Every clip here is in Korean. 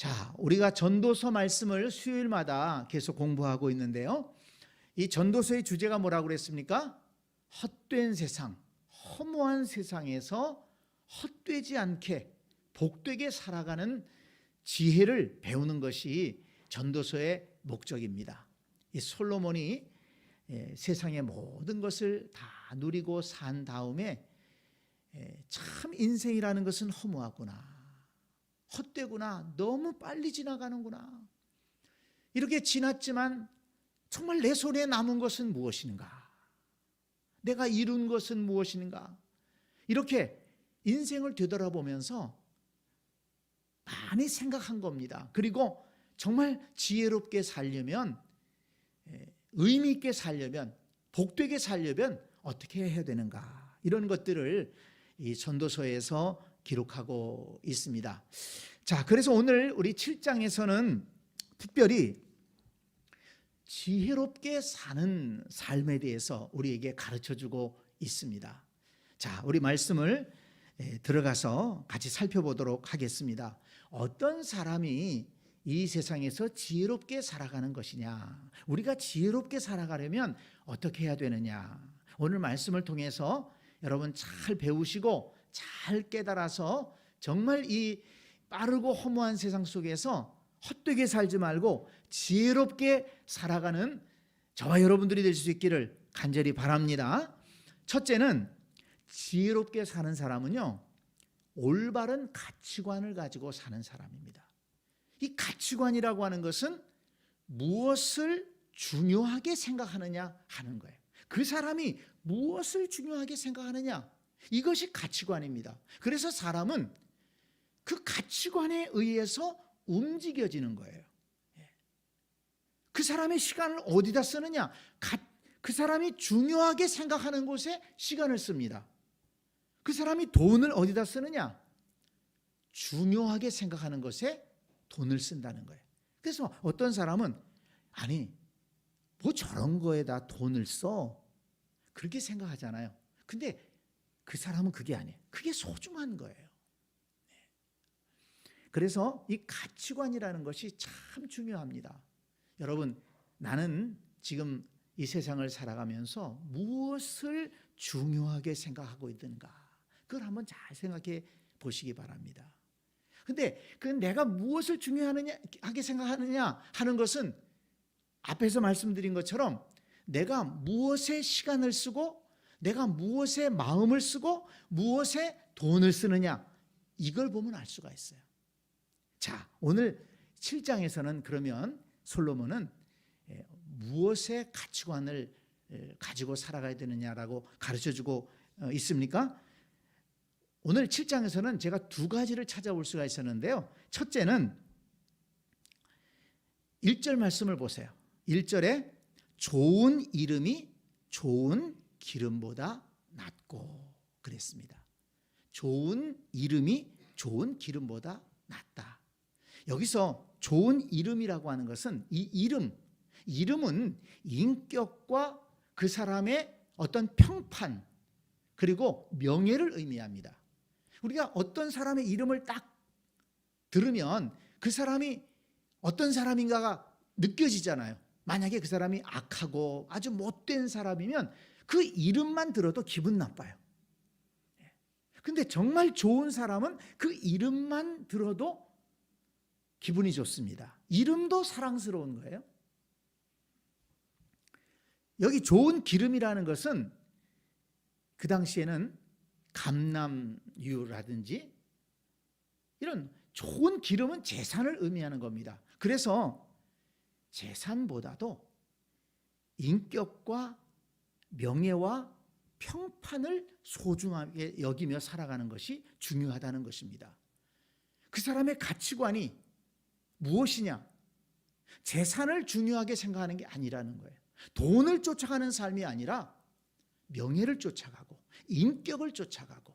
자, 우리가 전도서 말씀을 수요일마다 계속 공부하고 있는데요. 이 전도서의 주제가 뭐라고 그랬습니까? 헛된 세상, 허무한 세상에서 헛되지 않게 복되게 살아가는 지혜를 배우는 것이 전도서의 목적입니다. 이 솔로몬이 세상의 모든 것을 다 누리고 산 다음에 참 인생이라는 것은 허무하구나, 헛되구나, 너무 빨리 지나가는구나, 이렇게 지났지만 정말 내 손에 남은 것은 무엇인가, 내가 이룬 것은 무엇인가, 이렇게 인생을 되돌아보면서 많이 생각한 겁니다. 그리고 정말 지혜롭게 살려면, 의미 있게 살려면, 복되게 살려면 어떻게 해야 되는가, 이런 것들을 이 전도서에서 기록하고 있습니다. 자, 그래서 오늘 우리 7장에서는 특별히 지혜롭게 사는 삶에 대해서 우리에게 가르쳐주고 있습니다. 자, 우리 말씀을 들어가서 같이 살펴보도록 하겠습니다. 어떤 사람이 이 세상에서 지혜롭게 살아가는 것이냐, 우리가 지혜롭게 살아가려면 어떻게 해야 되느냐, 오늘 말씀을 통해서 여러분 잘 배우시고 잘 깨달아서 정말 이 빠르고 허무한 세상 속에서 헛되게 살지 말고 지혜롭게 살아가는 저와 여러분들이 될 수 있기를 간절히 바랍니다. 첫째는, 지혜롭게 사는 사람은요, 올바른 가치관을 가지고 사는 사람입니다. 이 가치관이라고 하는 것은 무엇을 중요하게 생각하느냐 하는 거예요. 그 사람이 무엇을 중요하게 생각하느냐, 이것이 가치관입니다. 그래서 사람은 그 가치관에 의해서 움직여지는 거예요. 그 사람의 시간을 어디다 쓰느냐, 그 사람이 중요하게 생각하는 곳에 시간을 씁니다. 그 사람이 돈을 어디다 쓰느냐, 중요하게 생각하는 것에 돈을 쓴다는 거예요. 그래서 어떤 사람은 아니, 뭐 저런 거에다 돈을 써, 그렇게 생각하잖아요. 근데 그 사람은 그게 아니에요. 그게 소중한 거예요. 그래서 이 가치관이라는 것이 참 중요합니다. 여러분, 나는 지금 이 세상을 살아가면서 무엇을 중요하게 생각하고 있는가, 그걸 한번 잘 생각해 보시기 바랍니다. 근데 그 내가 무엇을 중요하게 생각하느냐 하는 것은 앞에서 말씀드린 것처럼 내가 무엇에 시간을 쓰고, 내가 무엇에 마음을 쓰고, 무엇에 돈을 쓰느냐, 이걸 보면 알 수가 있어요. 자, 오늘 7장에서는 그러면 솔로몬은 무엇의 가치관을 가지고 살아가야 되느냐라고 가르쳐주고 있습니까? 오늘 7장에서는 제가 두 가지를 찾아볼 수가 있었는데요. 첫째는 1절 말씀을 보세요. 1절에 좋은 이름이 좋은 기름보다 낫고 그랬습니다. 좋은 이름이 좋은 기름보다 낫다. 여기서 좋은 이름이라고 하는 것은 이 이름은 인격과 그 사람의 어떤 평판, 그리고 명예를 의미합니다. 우리가 어떤 사람의 이름을 딱 들으면 그 사람이 어떤 사람인가가 느껴지잖아요. 만약에 그 사람이 악하고 아주 못된 사람이면 그 이름만 들어도 기분 나빠요. 근데 정말 좋은 사람은 그 이름만 들어도 기분이 좋습니다. 이름도 사랑스러운 거예요. 여기 좋은 기름이라는 것은 그 당시에는 감람유라든지 이런 좋은 기름은 재산을 의미하는 겁니다. 그래서 재산보다도 인격과 명예와 평판을 소중하게 여기며 살아가는 것이 중요하다는 것입니다. 그 사람의 가치관이 무엇이냐, 재산을 중요하게 생각하는 게 아니라는 거예요. 돈을 쫓아가는 삶이 아니라 명예를 쫓아가고 인격을 쫓아가고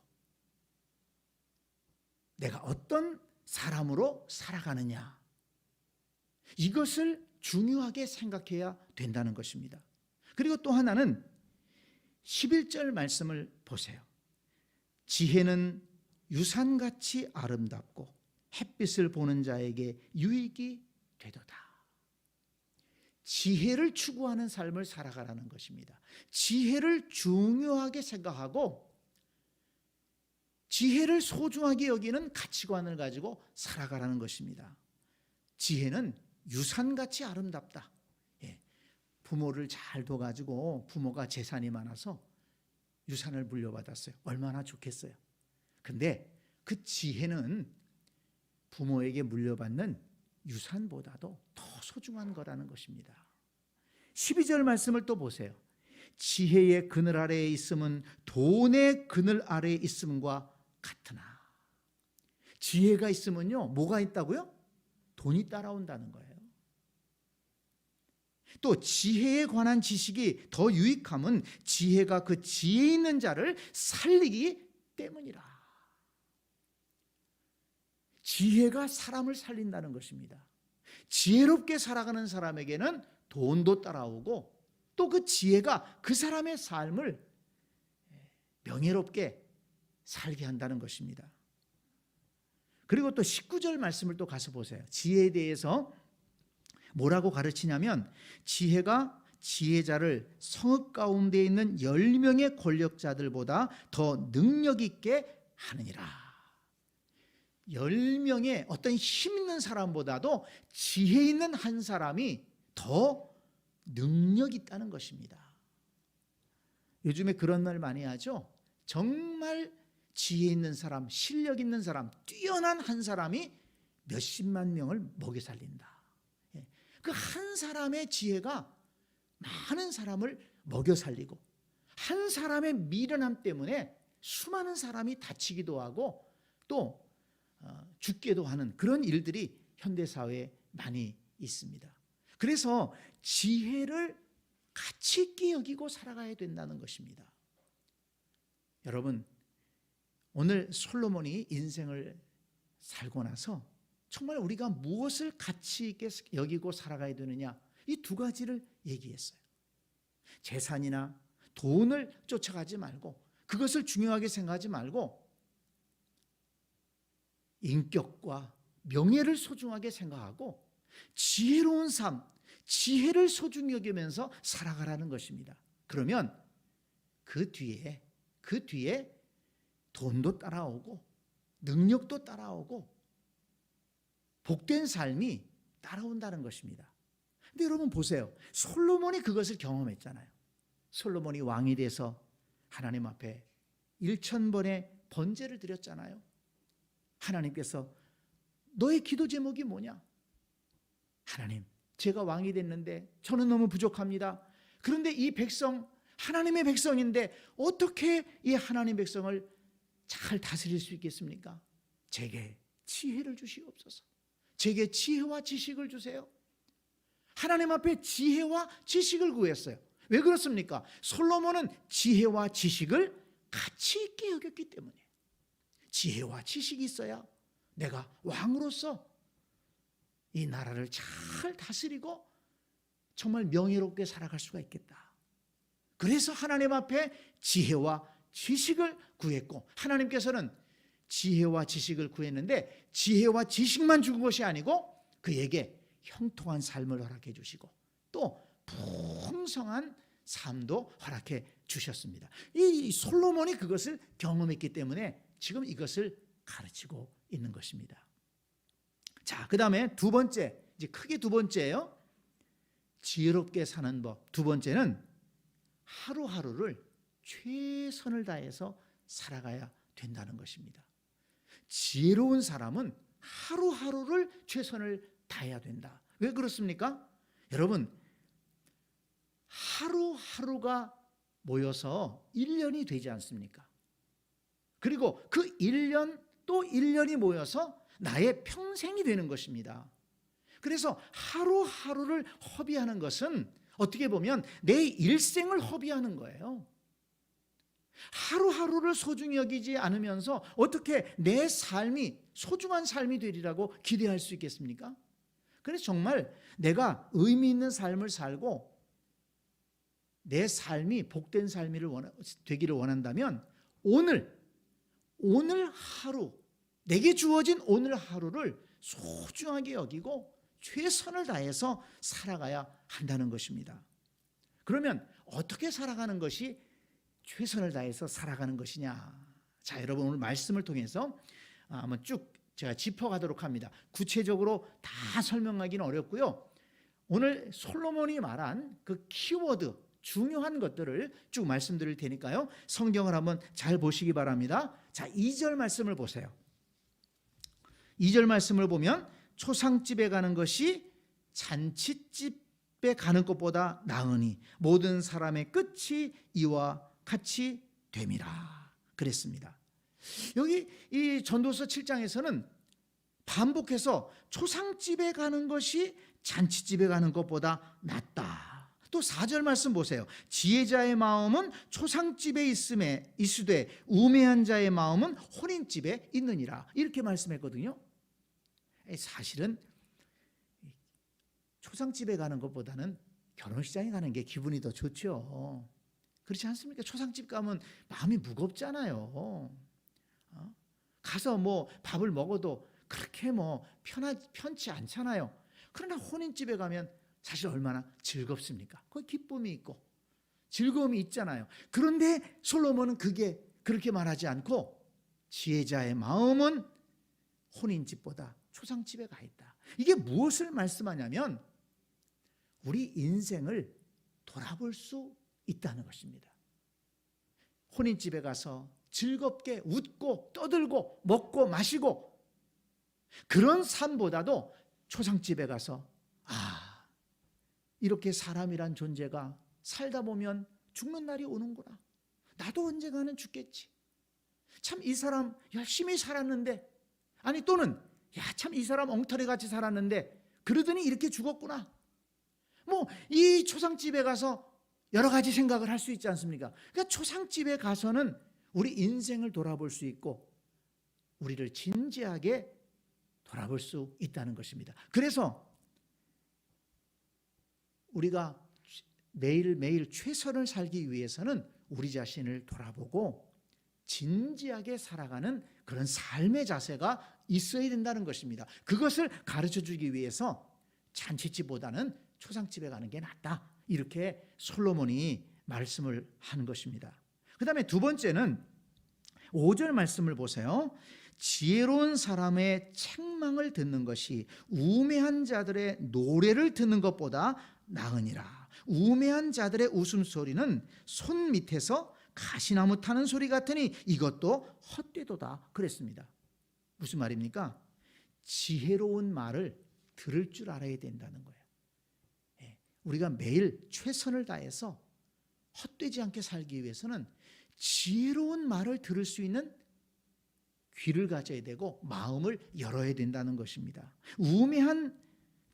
내가 어떤 사람으로 살아가느냐, 이것을 중요하게 생각해야 된다는 것입니다. 그리고 또 하나는 11절 말씀을 보세요. 지혜는 유산같이 아름답고 햇빛을 보는 자에게 유익이 되도다. 지혜를 추구하는 삶을 살아가라는 것입니다. 지혜를 중요하게 생각하고 지혜를 소중하게 여기는 가치관을 가지고 살아가라는 것입니다. 지혜는 유산같이 아름답다. 부모를 잘 둬가지고 부모가 재산이 많아서 유산을 물려받았어요. 얼마나 좋겠어요. 근데 그 지혜는 부모에게 물려받는 유산보다도 더 소중한 거라는 것입니다. 12절 말씀을 또 보세요. 지혜의 그늘 아래에 있음은 돈의 그늘 아래에 있음과 같으나. 지혜가 있으면요, 뭐가 있다고요? 돈이 따라온다는 거예요. 또 지혜에 관한 지식이 더 유익함은 지혜가 그 지혜 있는 자를 살리기 때문이라. 지혜가 사람을 살린다는 것입니다. 지혜롭게 살아가는 사람에게는 돈도 따라오고 또 그 지혜가 그 사람의 삶을 명예롭게 살게 한다는 것입니다. 그리고 또 19절 말씀을 또 가서 보세요. 지혜에 대해서 뭐라고 가르치냐면 지혜가 지혜자를 성읍 가운데 있는 10명의 권력자들보다 더 능력 있게 하느니라. 10명의 어떤 힘 있는 사람보다도 지혜 있는 한 사람이 더 능력 있다는 것입니다. 요즘에 그런 말 많이 하죠. 정말 지혜 있는 사람, 실력 있는 사람, 뛰어난 한 사람이 몇십만 명을 먹여 살린다. 그 한 사람의 지혜가 많은 사람을 먹여 살리고 한 사람의 미련함 때문에 수많은 사람이 다치기도 하고 또 죽기도 하는 그런 일들이 현대사회에 많이 있습니다. 그래서 지혜를 가치 있게 여기고 살아가야 된다는 것입니다. 여러분, 오늘 솔로몬이 인생을 살고 나서 정말 우리가 무엇을 가치 있게 여기고 살아가야 되느냐, 이 두 가지를 얘기했어요. 재산이나 돈을 쫓아가지 말고 그것을 중요하게 생각하지 말고 인격과 명예를 소중하게 생각하고 지혜로운 삶, 지혜를 소중히 여기면서 살아가라는 것입니다. 그러면 그 뒤에 돈도 따라오고 능력도 따라오고 복된 삶이 따라온다는 것입니다. 근데 여러분 보세요. 솔로몬이 그것을 경험했잖아요. 솔로몬이 왕이 돼서 하나님 앞에 1000번의 번제를 드렸잖아요. 하나님께서 너의 기도 제목이 뭐냐? 하나님, 제가 왕이 됐는데 저는 너무 부족합니다. 그런데 이 백성, 하나님의 백성인데 어떻게 이 하나님의 백성을 잘 다스릴 수 있겠습니까? 제게 지혜를 주시옵소서. 제게 지혜와 지식을 주세요. 하나님 앞에 지혜와 지식을 구했어요. 왜 그렇습니까? 솔로몬은 지혜와 지식을 가치 있게 여겼기 때문에. 지혜와 지식이 있어야 내가 왕으로서 이 나라를 잘 다스리고 정말 명예롭게 살아갈 수가 있겠다. 그래서 하나님 앞에 지혜와 지식을 구했고, 하나님께서는 지혜와 지식을 구했는데 지혜와 지식만 준 것이 아니고 그에게 형통한 삶을 허락해 주시고 또 풍성한 삶도 허락해 주셨습니다. 이 솔로몬이 그것을 경험했기 때문에 지금 이것을 가르치고 있는 것입니다. 자, 그 다음에 두 번째, 이제 크게 두 번째예요. 지혜롭게 사는 법. 두 번째는 하루하루를 최선을 다해서 살아가야 된다는 것입니다. 지혜로운 사람은 하루하루를 최선을 다해야 된다. 왜 그렇습니까? 여러분, 하루하루가 모여서 1년이 되지 않습니까? 그리고 그 1년 또 1년이 모여서 나의 평생이 되는 것입니다. 그래서 하루하루를 허비하는 것은 어떻게 보면 내 일생을 허비하는 거예요. 하루하루를 소중히 여기지 않으면서 어떻게 내 삶이 소중한 삶이 되리라고 기대할 수 있겠습니까? 그래서 정말 내가 의미 있는 삶을 살고 내 삶이 복된 삶이 되기를 원한다면 오늘 하루 내게 주어진 오늘 하루를 소중하게 여기고 최선을 다해서 살아가야 한다는 것입니다. 그러면 어떻게 살아가는 것이 최선을 다해서 살아가는 것이냐? 자, 여러분 오늘 말씀을 통해서 한번 쭉 제가 짚어가도록 합니다. 구체적으로 다 설명하기는 어렵고요. 오늘 솔로몬이 말한 그 키워드, 중요한 것들을 쭉 말씀드릴 테니까요. 성경을 한번 잘 보시기 바랍니다. 자, 2절 말씀을 보세요. 2절 말씀을 보면 초상집에 가는 것이 잔치집에 가는 것보다 나으니 모든 사람의 끝이 이와 같이 됨이라 그랬습니다. 여기 이 전도서 7장에서는 반복해서 초상집에 가는 것이 잔치집에 가는 것보다 낫다. 또 4절 말씀 보세요. 지혜자의 마음은 초상집에 있으되 우매한 자의 마음은 혼인집에 있느니라. 이렇게 말씀했거든요. 사실은 초상집에 가는 것보다는 결혼식장에 가는 게 기분이 더 좋죠. 그렇지 않습니까? 초상집 가면 마음이 무겁잖아요. 가서 뭐 밥을 먹어도 그렇게 뭐 편치 않잖아요. 그러나 혼인집에 가면 사실 얼마나 즐겁습니까? 거기 기쁨이 있고 즐거움이 있잖아요. 그런데 솔로몬은 그렇게 말하지 않고 지혜자의 마음은 혼인집보다 초상집에 가 있다. 이게 무엇을 말씀하냐면 우리 인생을 돌아볼 수 있다는 것입니다. 혼인집에 가서 즐겁게 웃고 떠들고 먹고 마시고 그런 삶보다도 초상집에 가서 이렇게 사람이란 존재가 살다 보면 죽는 날이 오는구나. 나도 언젠가는 죽겠지. 참 이 사람 열심히 살았는데 또는 참 이 사람 엉터리같이 살았는데 그러더니 이렇게 죽었구나. 뭐 이 초상집에 가서 여러 가지 생각을 할 수 있지 않습니까? 그러니까 초상집에 가서는 우리 인생을 돌아볼 수 있고 우리를 진지하게 돌아볼 수 있다는 것입니다. 그래서 우리가 매일매일 최선을 살기 위해서는 우리 자신을 돌아보고 진지하게 살아가는 그런 삶의 자세가 있어야 된다는 것입니다. 그것을 가르쳐주기 위해서 잔치집보다는 초상집에 가는 게 낫다. 이렇게 솔로몬이 말씀을 하는 것입니다. 그 다음에 두 번째는 5절 말씀을 보세요. 지혜로운 사람의 책망을 듣는 것이 우매한 자들의 노래를 듣는 것보다 나으니라. 우매한 자들의 웃음소리는 손 밑에서 가시나무 타는 소리 같으니 이것도 헛되도다 그랬습니다. 무슨 말입니까? 지혜로운 말을 들을 줄 알아야 된다는 거예요. 우리가 매일 최선을 다해서 헛되지 않게 살기 위해서는 지혜로운 말을 들을 수 있는 귀를 가져야 되고 마음을 열어야 된다는 것입니다. 우매한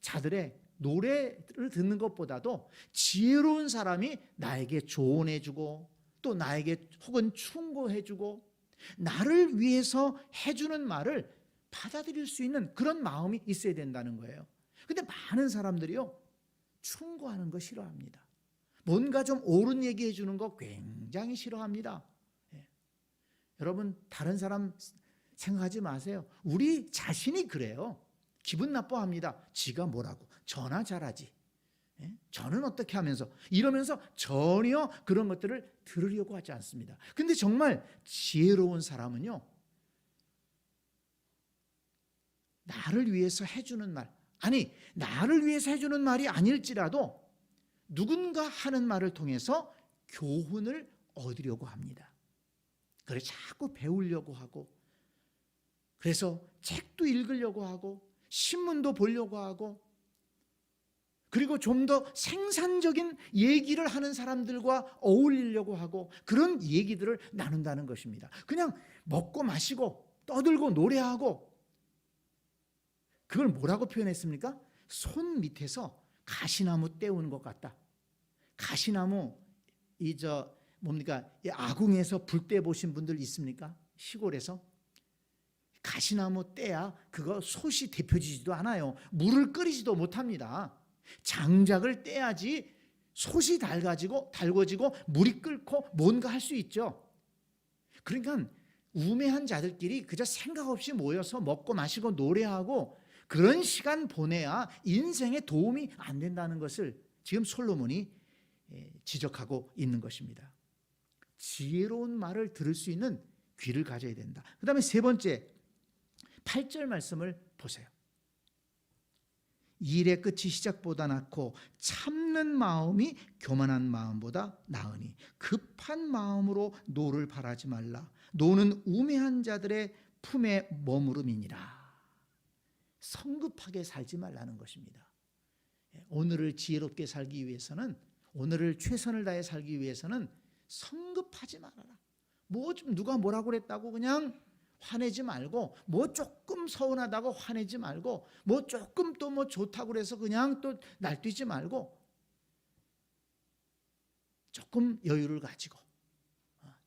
자들의 노래를 듣는 것보다도 지혜로운 사람이 나에게 조언해주고 또 나에게 혹은 충고해주고 나를 위해서 해주는 말을 받아들일 수 있는 그런 마음이 있어야 된다는 거예요. 근데 많은 사람들이요 충고하는 거 싫어합니다. 뭔가 좀 옳은 얘기해 주는 거 굉장히 싫어합니다. 여러분 다른 사람 생각하지 마세요. 우리 자신이 그래요. 기분 나빠합니다. 지가 뭐라고 저나 잘하지. 저는 어떻게 하면서 이러면서 전혀 그런 것들을 들으려고 하지 않습니다. 근데 정말 지혜로운 사람은요 나를 위해서 해주는 말 나를 위해서 해주는 말이 아닐지라도 누군가 하는 말을 통해서 교훈을 얻으려고 합니다. 그래서 자꾸 배우려고 하고 그래서 책도 읽으려고 하고 신문도 보려고 하고 그리고 좀 더 생산적인 얘기를 하는 사람들과 어울리려고 하고 그런 얘기들을 나눈다는 것입니다. 그냥 먹고 마시고 떠들고 노래하고 그걸 뭐라고 표현했습니까? 손 밑에서 가시나무 떼우는 것 같다. 가시나무 아궁에서 불 떼 보신 분들 있습니까? 시골에서 가시나무 떼야 그거 솥이 데펴지지도 않아요. 물을 끓이지도 못합니다. 장작을 떼야지 솥이 달궈지고 물이 끓고 뭔가 할 수 있죠. 그러니까 우매한 자들끼리 그저 생각 없이 모여서 먹고 마시고 노래하고 그런 시간 보내야 인생에 도움이 안 된다는 것을 지금 솔로몬이 지적하고 있는 것입니다. 지혜로운 말을 들을 수 있는 귀를 가져야 된다. 그 다음에 세 번째 8절 말씀을 보세요. 일의 끝이 시작보다 낫고 참는 마음이 교만한 마음보다 나으니 급한 마음으로 노를 바라지 말라. 노는 우매한 자들의 품에 머무름이니라. 성급하게 살지 말라는 것입니다. 오늘을 지혜롭게 살기 위해서는, 오늘을 최선을 다해 살기 위해서는 성급하지 말아라. 뭐 좀 누가 뭐라고 그랬다고 그냥 화내지 말고, 뭐 조금 서운하다고 화내지 말고, 뭐 조금 또 뭐 좋다고 그래서 그냥 또 날뛰지 말고, 조금 여유를 가지고,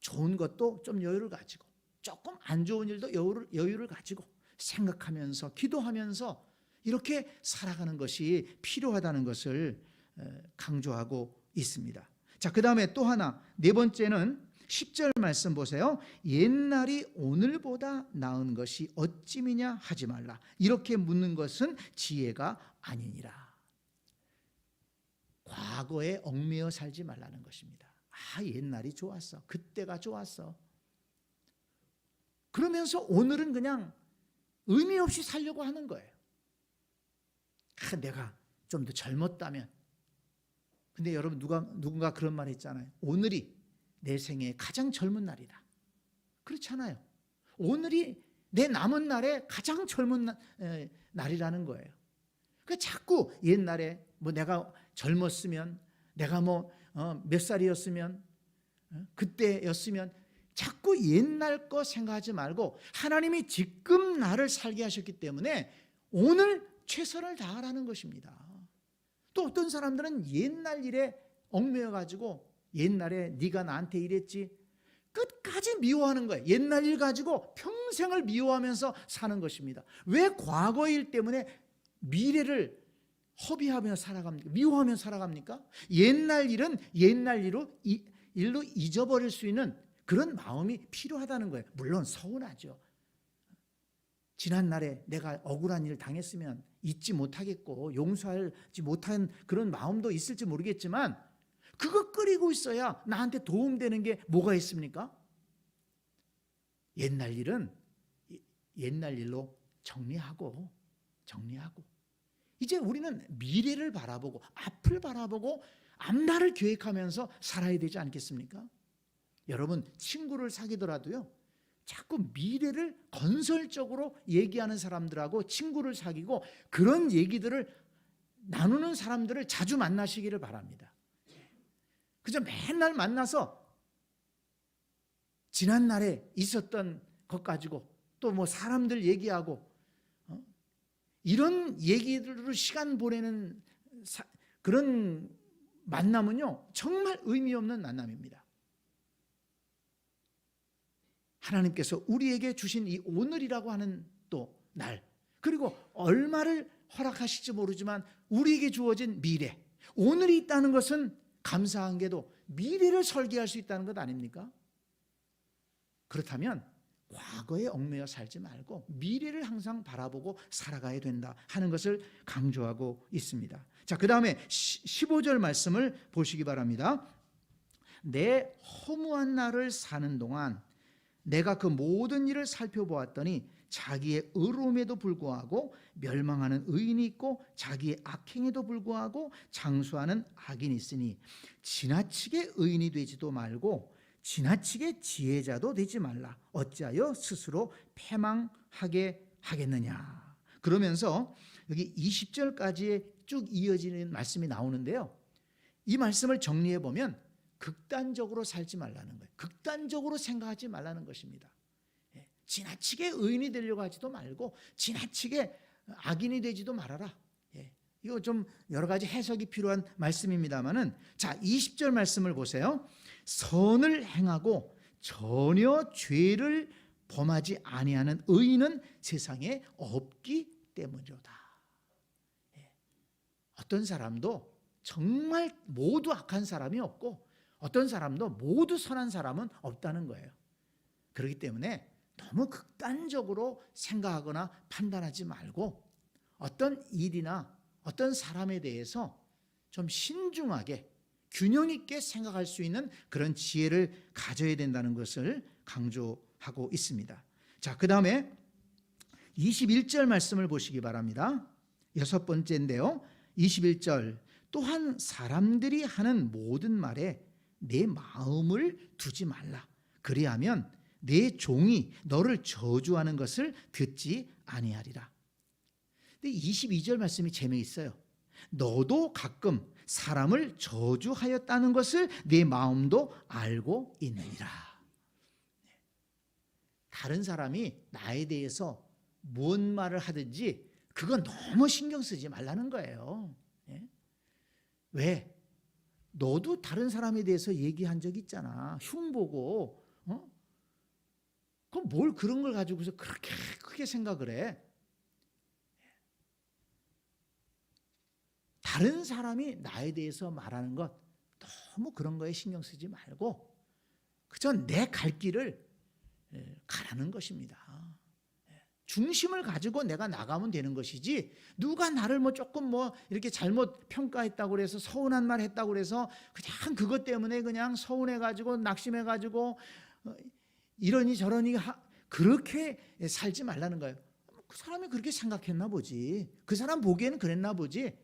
좋은 것도 좀 여유를 가지고, 조금 안 좋은 일도 여유를 가지고 생각하면서 기도하면서 이렇게 살아가는 것이 필요하다는 것을 강조하고 있습니다. 자, 그 다음에 또 하나, 네 번째는 10절 말씀 보세요. 옛날이 오늘보다 나은 것이 어찌미냐 하지 말라. 이렇게 묻는 것은 지혜가 아니니라. 과거에 얽매여 살지 말라는 것입니다. 옛날이 좋았어. 그때가 좋았어. 그러면서 오늘은 그냥 의미 없이 살려고 하는 거예요. 내가 좀 더 젊었다면. 근데 여러분 누군가 그런 말 했잖아요. 오늘이 내 생애의 가장 젊은 날이다. 그렇잖아요. 오늘이 내 남은 날에 가장 젊은 날이라는 거예요. 그러니까 자꾸 옛날에 뭐 내가 젊었으면, 내가 뭐 몇 살이었으면, 그때였으면 자꾸 옛날 거 생각하지 말고 하나님이 지금 나를 살게 하셨기 때문에 오늘 최선을 다하라는 것입니다. 또 어떤 사람들은 옛날 일에 얽매여 가지고 옛날에 네가 나한테 이랬지 끝까지 미워하는 거예요. 옛날 일 가지고 평생을 미워하면서 사는 것입니다. 왜 과거 일 때문에 미래를 허비하며 살아갑니까? 미워하며 살아갑니까? 옛날 일은 옛날 일로 잊어버릴 수 있는 그런 마음이 필요하다는 거예요. 물론 서운하죠. 지난 날에 내가 억울한 일을 당했으면 잊지 못하겠고 용서하지 못한 그런 마음도 있을지 모르겠지만 그거 끓이고 있어야 나한테 도움되는 게 뭐가 있습니까? 옛날 일은 옛날 일로 정리하고 이제 우리는 미래를 바라보고 앞을 바라보고 앞날을 계획하면서 살아야 되지 않겠습니까? 여러분 친구를 사귀더라도요, 자꾸 미래를 건설적으로 얘기하는 사람들하고 친구를 사귀고 그런 얘기들을 나누는 사람들을 자주 만나시기를 바랍니다. 그저 맨날 만나서 지난날에 있었던 것 가지고 또 뭐 사람들 얘기하고 이런 얘기들로 시간 보내는 그런 만남은요 정말 의미 없는 만남입니다. 하나님께서 우리에게 주신 이 오늘이라고 하는 또 날, 그리고 얼마를 허락하실지 모르지만 우리에게 주어진 미래, 오늘이 있다는 것은 감사한 게도 미래를 설계할 수 있다는 것 아닙니까? 그렇다면 과거에 얽매여 살지 말고 미래를 항상 바라보고 살아가야 된다 하는 것을 강조하고 있습니다. 자, 그 다음에 15절 말씀을 보시기 바랍니다. 내 허무한 날을 사는 동안 내가 그 모든 일을 살펴보았더니 자기의 의로움에도 불구하고 멸망하는 의인이 있고 자기의 악행에도 불구하고 장수하는 악인이 있으니 지나치게 의인이 되지도 말고 지나치게 지혜자도 되지 말라. 어찌하여 스스로 패망하게 하겠느냐. 그러면서 여기 20절까지 쭉 이어지는 말씀이 나오는데요, 이 말씀을 정리해 보면 극단적으로 살지 말라는 거예요. 극단적으로 생각하지 말라는 것입니다. 지나치게 의인이 되려고 하지도 말고 지나치게 악인이 되지도 말아라. 이거 좀 여러 가지 해석이 필요한 말씀입니다만은, 자, 20절 말씀을 보세요. 선을 행하고 전혀 죄를 범하지 아니하는 의인은 세상에 없기 때문이로다. 어떤 사람도 정말 모두 악한 사람이 없고 어떤 사람도 모두 선한 사람은 없다는 거예요. 그렇기 때문에 너무 극단적으로 생각하거나 판단하지 말고 어떤 일이나 어떤 사람에 대해서 좀 신중하게 균형 있게 생각할 수 있는 그런 지혜를 가져야 된다는 것을 강조하고 있습니다. 자, 그 다음에 21절 말씀을 보시기 바랍니다. 여섯 번째인데요. 21절, 또한 사람들이 하는 모든 말에 내 마음을 두지 말라. 그리하면 내 종이 너를 저주하는 것을 듣지 아니하리라. 근데 22절 말씀이 재미있어요. 너도 가끔 사람을 저주하였다는 것을 내 마음도 알고 있느니라. 다른 사람이 나에 대해서 뭔 말을 하든지 그건 너무 신경 쓰지 말라는 거예요. 왜? 너도 다른 사람에 대해서 얘기한 적 있잖아. 흉보고. 그럼 뭘 그런 걸 가지고서 그렇게 크게 생각을 해? 다른 사람이 나에 대해서 말하는 것 너무 그런 거에 신경 쓰지 말고 그저 내 갈 길을 가라는 것입니다. 중심을 가지고 내가 나가면 되는 것이지, 누가 나를 조금 이렇게 잘못 평가했다고 그래서 서운한 말 했다고 그래서 그냥 그것 때문에 그냥 서운해가지고 낙심해가지고 이러니 저러니 그렇게 살지 말라는 거예요. 그 사람이 그렇게 생각했나 보지. 그 사람 보기에는 그랬나 보지.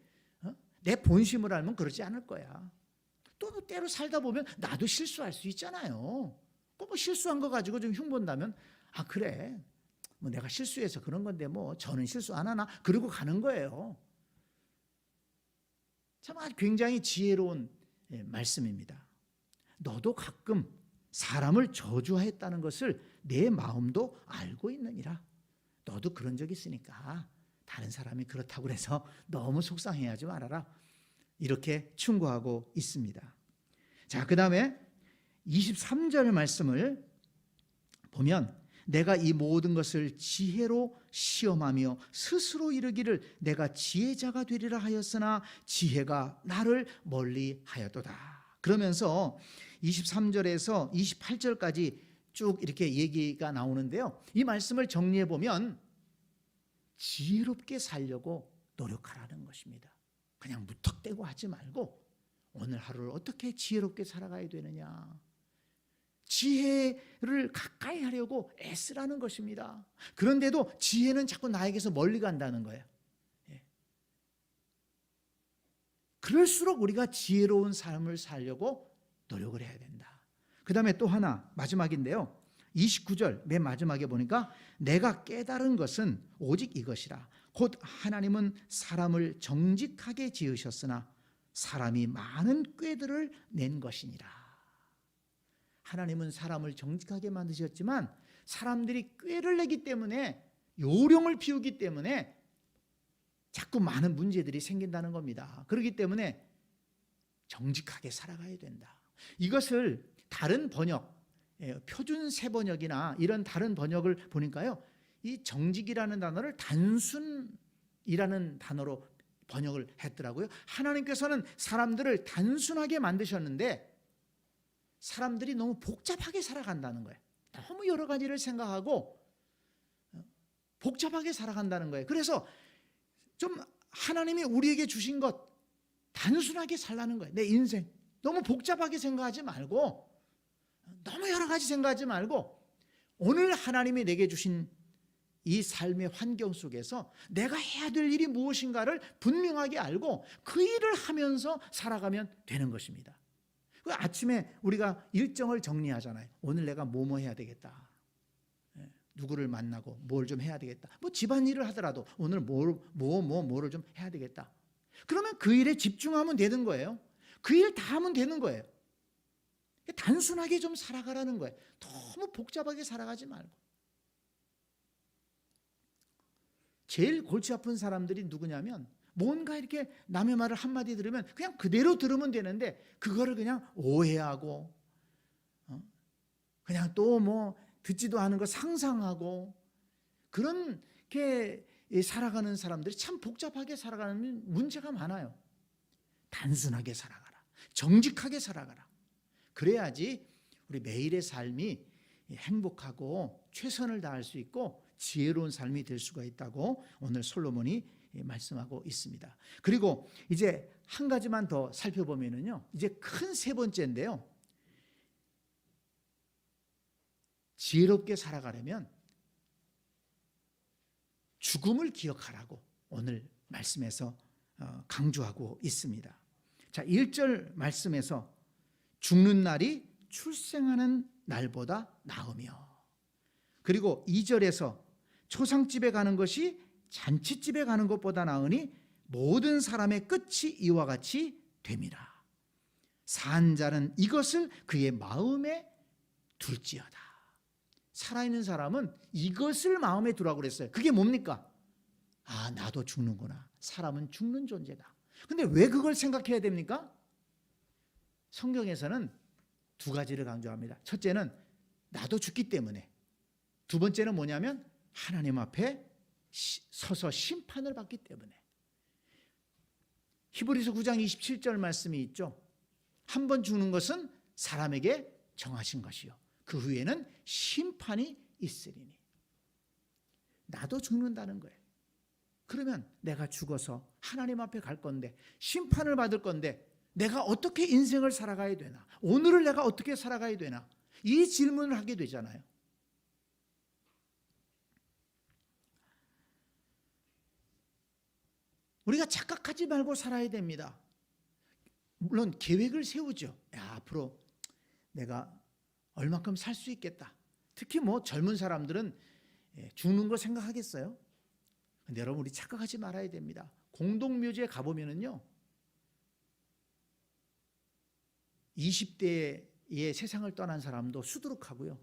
내 본심을 알면 그러지 않을 거야. 또 때로 살다 보면 나도 실수할 수 있잖아요. 뭐 실수한 거 가지고 좀 흉본다면 그래. 내가 실수해서 그런 건데 저는 실수 안 하나? 그러고 가는 거예요. 참 굉장히 지혜로운 말씀입니다. 너도 가끔 사람을 저주했다는 것을 내 마음도 알고 있느니라. 너도 그런 적 있으니까 다른 사람이 그렇다고 해서 너무 속상해하지 말아라. 이렇게 충고하고 있습니다. 자, 그 다음에 23절 말씀을 보면 내가 이 모든 것을 지혜로 시험하며 스스로 이르기를 내가 지혜자가 되리라 하였으나 지혜가 나를 멀리 하였도다. 그러면서 23절에서 28절까지 쭉 이렇게 얘기가 나오는데요. 이 말씀을 정리해 보면 지혜롭게 살려고 노력하라는 것입니다. 그냥 무턱대고 하지 말고 오늘 하루를 어떻게 지혜롭게 살아가야 되느냐, 지혜를 가까이 하려고 애쓰라는 것입니다. 그런데도 지혜는 자꾸 나에게서 멀리 간다는 거예요. 그럴수록 우리가 지혜로운 삶을 살려고 노력을 해야 된다. 그 다음에 또 하나 마지막인데요. 29절 맨 마지막에 보니까 내가 깨달은 것은 오직 이것이라. 곧 하나님은 사람을 정직하게 지으셨으나 사람이 많은 꾀들을 낸 것이니라. 하나님은 사람을 정직하게 만드셨지만 사람들이 꾀를 내기 때문에, 요령을 피우기 때문에 자꾸 많은 문제들이 생긴다는 겁니다. 그렇기 때문에 정직하게 살아가야 된다. 이것을 다른 번역, 표준 세번역이나 이런 다른 번역을 보니까요, 이 정직이라는 단어를 단순이라는 단어로 번역을 했더라고요. 하나님께서는 사람들을 단순하게 만드셨는데 사람들이 너무 복잡하게 살아간다는 거예요. 너무 여러 가지를 생각하고 복잡하게 살아간다는 거예요. 그래서 좀 하나님이 우리에게 주신 것 단순하게 살라는 거예요. 내 인생 너무 복잡하게 생각하지 말고, 너무 여러 가지 생각하지 말고, 오늘 하나님이 내게 주신 이 삶의 환경 속에서 내가 해야 될 일이 무엇인가를 분명하게 알고 그 일을 하면서 살아가면 되는 것입니다. 아침에 우리가 일정을 정리하잖아요. 오늘 내가 뭐뭐 해야 되겠다, 누구를 만나고 뭘 좀 해야 되겠다, 집안일을 하더라도 오늘 뭐를 좀 해야 되겠다. 그러면 그 일에 집중하면 되는 거예요. 그 일 다 하면 되는 거예요. 단순하게 좀 살아가라는 거예요. 너무 복잡하게 살아가지 말고. 제일 골치 아픈 사람들이 누구냐면, 뭔가 이렇게 남의 말을 한마디 들으면 그냥 그대로 들으면 되는데 그거를 그냥 오해하고 그냥 또 듣지도 않은 거 상상하고 그렇게 살아가는 사람들이 참 복잡하게 살아가는 문제가 많아요. 단순하게 살아가라. 정직하게 살아가라. 그래야지 우리 매일의 삶이 행복하고 최선을 다할 수 있고 지혜로운 삶이 될 수가 있다고 오늘 솔로몬이 말씀하고 있습니다. 그리고 이제 한 가지만 더 살펴보면은요, 이제 큰 세 번째인데요, 지혜롭게 살아가려면 죽음을 기억하라고 오늘 말씀에서 강조하고 있습니다. 자, 1절 말씀에서 죽는 날이 출생하는 날보다 나으며, 그리고 2절에서 초상집에 가는 것이 잔치집에 가는 것보다 나으니 모든 사람의 끝이 이와 같이 됨이라. 산 자는 이것을 그의 마음에 둘지어다. 살아있는 사람은 이것을 마음에 두라고 그랬어요. 그게 뭡니까? 아, 나도 죽는구나. 사람은 죽는 존재다. 근데 왜 그걸 생각해야 됩니까? 성경에서는 두 가지를 강조합니다. 첫째는 나도 죽기 때문에, 두 번째는 뭐냐면 하나님 앞에 서서 심판을 받기 때문에. 히브리서 9장 27절 말씀이 있죠. 한 번 죽는 것은 사람에게 정하신 것이요 그 후에는 심판이 있으리니. 나도 죽는다는 거예요. 그러면 내가 죽어서 하나님 앞에 갈 건데, 심판을 받을 건데, 내가 어떻게 인생을 살아가야 되나? 오늘을 내가 어떻게 살아가야 되나? 이 질문을 하게 되잖아요. 우리가 착각하지 말고 살아야 됩니다. 물론 계획을 세우죠. 야, 앞으로 내가 얼마큼 살 수 있겠다. 특히 젊은 사람들은 죽는 거 생각하겠어요? 근데 여러분, 우리 착각하지 말아야 됩니다. 공동묘지에 가보면은요, 20대에 세상을 떠난 사람도 수두룩하고요,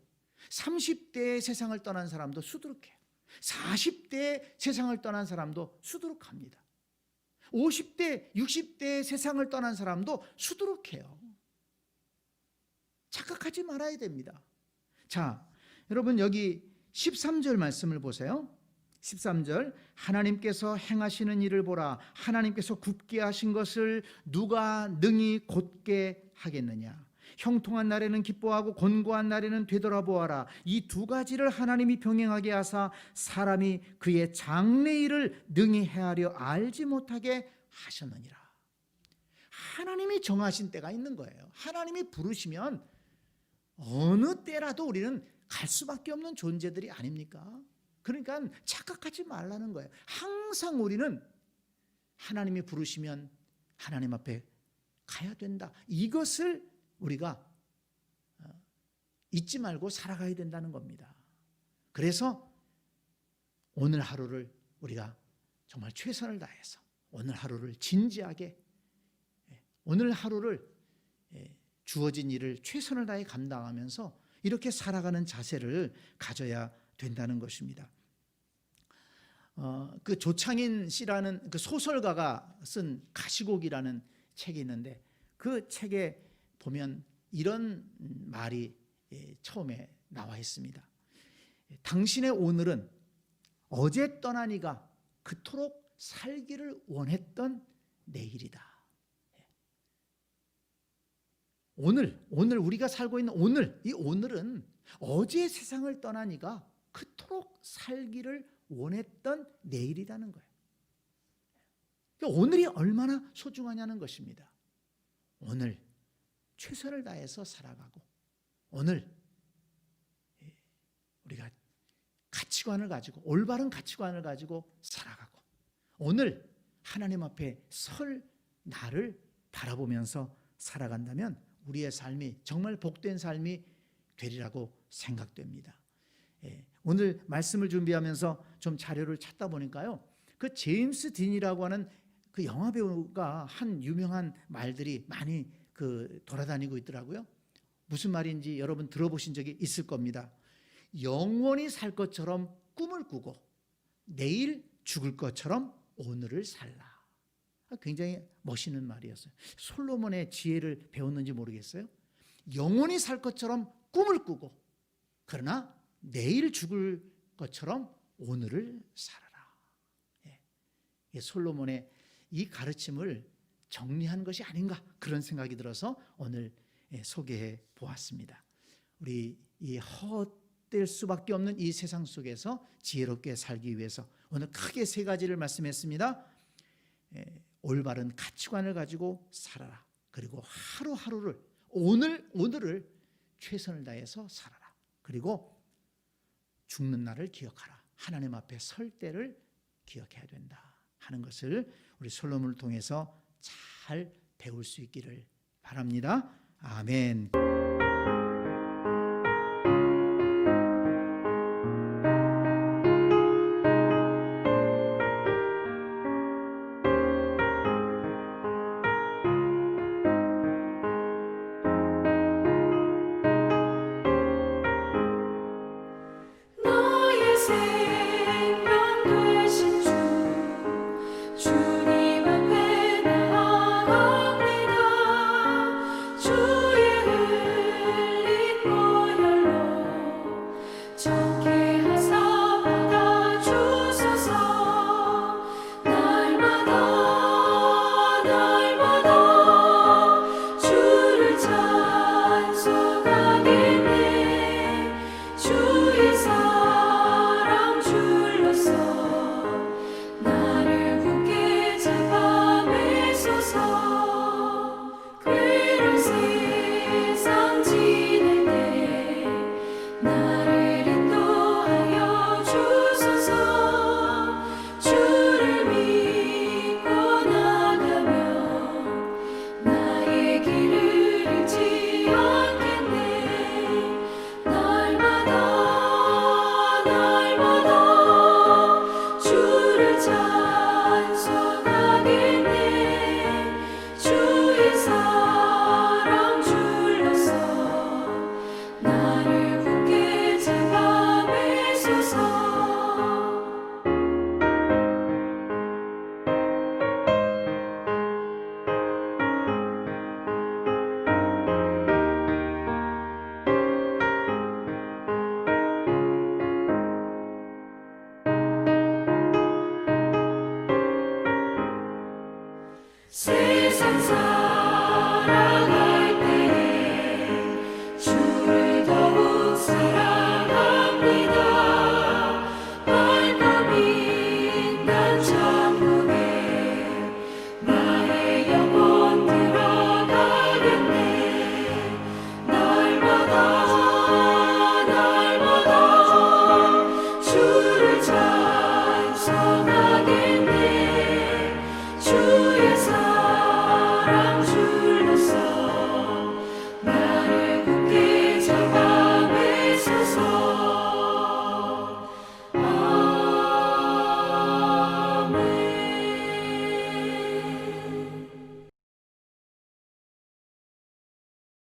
30대에 세상을 떠난 사람도 수두룩해요. 40대에 세상을 떠난 사람도 수두룩합니다. 50대, 60대에 세상을 떠난 사람도 수두룩해요. 착각하지 말아야 됩니다. 자, 여러분 여기 13절 말씀을 보세요. 13절, 하나님께서 행하시는 일을 보라. 하나님께서 굽게 하신 것을 누가 능히 곧게 하겠느냐. 형통한 날에는 기뻐하고 곤고한 날에는 되돌아보아라. 이 두 가지를 하나님이 병행하게 하사 사람이 그의 장래일을 능히 헤아려 알지 못하게 하셨느니라. 하나님이 정하신 때가 있는 거예요. 하나님이 부르시면 어느 때라도 우리는 갈 수밖에 없는 존재들이 아닙니까? 그러니까 착각하지 말라는 거예요. 항상 우리는 하나님이 부르시면 하나님 앞에 가야 된다. 이것을 우리가 잊지 말고 살아가야 된다는 겁니다. 그래서 오늘 하루를 우리가 정말 최선을 다해서, 오늘 하루를 진지하게, 오늘 하루를 주어진 일을 최선을 다해 감당하면서 이렇게 살아가는 자세를 가져야 된다는 것입니다. 그 조창인 씨라는 그 소설가가 쓴 가시곡이라는 책이 있는데, 그 책에 보면 이런 말이 처음에 나와 있습니다. 당신의 오늘은 어제 떠난 이가 그토록 살기를 원했던 내일이다. 오늘 우리가 살고 있는 오늘, 이 오늘은 어제 세상을 떠난 이가 그토록 살기를 원했던 내일이라는 거예요. 오늘이 얼마나 소중하냐는 것입니다. 오늘 최선을 다해서 살아가고, 오늘 우리가 가치관을 가지고, 올바른 가치관을 가지고 살아가고, 오늘 하나님 앞에 설 나를 바라보면서 살아간다면 우리의 삶이 정말 복된 삶이 되리라고 생각됩니다. 오늘 말씀을 준비하면서 좀 자료를 찾다 보니까요, 그 제임스 딘이라고 하는 그 영화 배우가 한 유명한 말들이 많이 돌아다니고 있더라고요. 무슨 말인지 여러분 들어보신 적이 있을 겁니다. 영원히 살 것처럼 꿈을 꾸고 내일 죽을 것처럼 오늘을 살라. 굉장히 멋있는 말이었어요. 솔로몬의 지혜를 배웠는지 모르겠어요. 영원히 살 것처럼 꿈을 꾸고, 그러나 내일 죽을 것처럼 오늘을 살아라. 솔로몬의 이 가르침을 정리한 것이 아닌가, 그런 생각이 들어서 오늘 소개해 보았습니다. 우리 이 헛될 수밖에 없는 이 세상 속에서 지혜롭게 살기 위해서 오늘 크게 세 가지를 말씀했습니다. 올바른 가치관을 가지고 살아라. 그리고 하루하루를 오늘을 최선을 다해서 살아라. 그리고 죽는 날을 기억하라. 하나님 앞에 설 때를 기억해야 된다 하는 것을 우리 솔로몬을 통해서 잘 배울 수 있기를 바랍니다. 아멘. 세상